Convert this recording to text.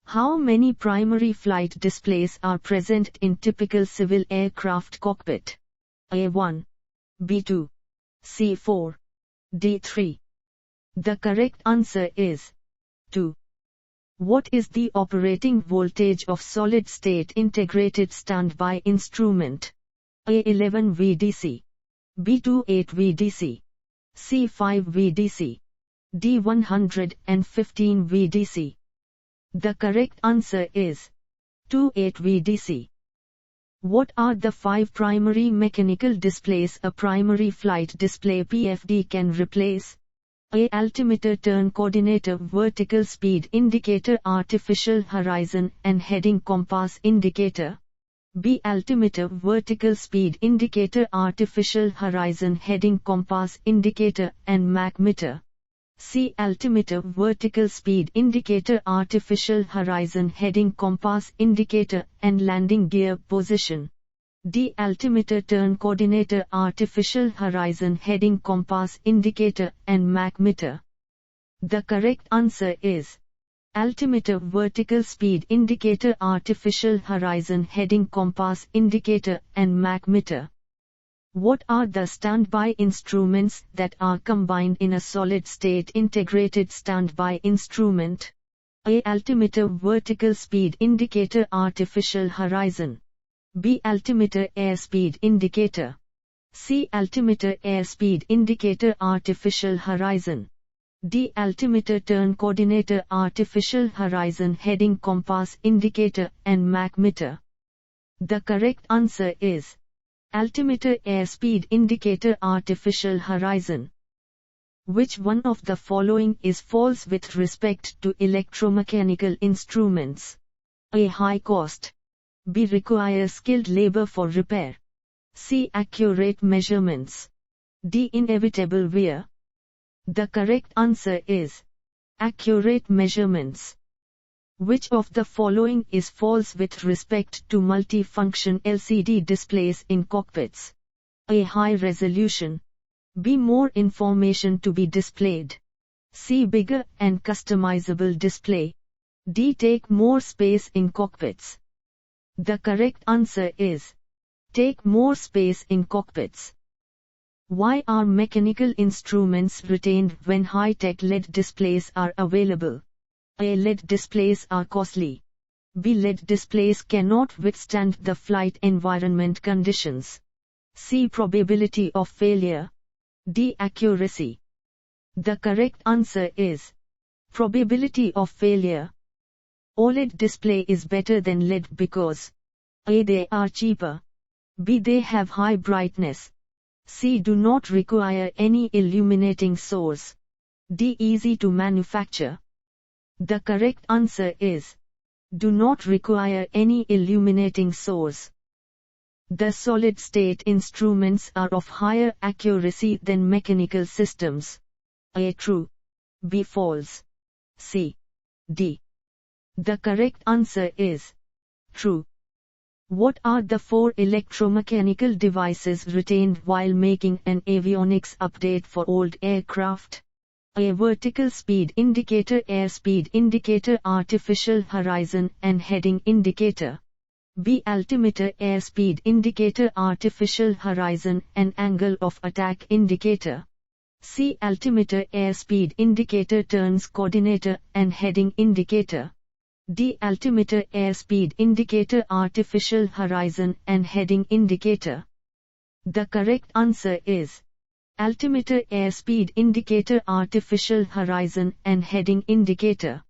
How many primary flight displays are present in typical civil aircraft cockpit? A1, B2, C4, D3. The correct answer is 2. What is the operating voltage of solid-state integrated standby instrument? A11 VDC, B28 VDC, C5 VDC, D115 VDC. The correct answer is 28 VDC. What are the 5 primary mechanical displays a primary flight display PFD can replace? A. Altimeter turn coordinator vertical speed indicator artificial horizon and heading compass indicator. B. Altimeter vertical speed indicator artificial horizon heading compass indicator and Mach meter. C. Altimeter vertical speed indicator artificial horizon heading compass indicator and landing gear position. D. Altimeter turn coordinator artificial horizon heading compass indicator and Mach meter. The correct answer is altimeter vertical speed indicator artificial horizon heading compass indicator and Mach meter. What are the standby instruments that are combined in a solid-state integrated standby instrument? A. Altimeter vertical speed indicator artificial horizon. B. Altimeter airspeed indicator. C. Altimeter airspeed indicator artificial horizon. D. Altimeter turn coordinator artificial horizon heading compass indicator and Mach meter. The correct answer is altimeter airspeed indicator artificial horizon. Which one of the following is false with respect to electromechanical instruments? A. High cost. B. Require skilled labor for repair. C. Accurate measurements. D. Inevitable wear. The correct answer is accurate measurements. Which of the following is false with respect to multi-function LCD displays in cockpits? A. High resolution. B. More information to be displayed. C. Bigger and customizable display. D. Take more space in cockpits. The correct answer is take more space in cockpits. Why are mechanical instruments retained when high-tech LED displays are available? A. LED displays are costly. B. LED displays cannot withstand the flight environment conditions. C. Probability of failure. D. Accuracy. The correct answer is probability of failure. OLED display is better than LED because A. They are cheaper. B. They have high brightness. C. Do not require any illuminating source. D. Easy to manufacture. The correct answer is do not require any illuminating source. The solid-state instruments are of higher accuracy than mechanical systems. A. True. B. False. C. D. The correct answer is true. What are the 4 electromechanical devices retained while making an avionics update for old aircraft? A. Vertical speed indicator airspeed indicator artificial horizon and heading indicator. B. Altimeter airspeed indicator artificial horizon and angle of attack indicator. C. Altimeter airspeed indicator turns coordinator and heading indicator. D. Altimeter airspeed indicator artificial horizon and heading indicator. The correct answer is altimeter airspeed indicator artificial horizon and heading indicator.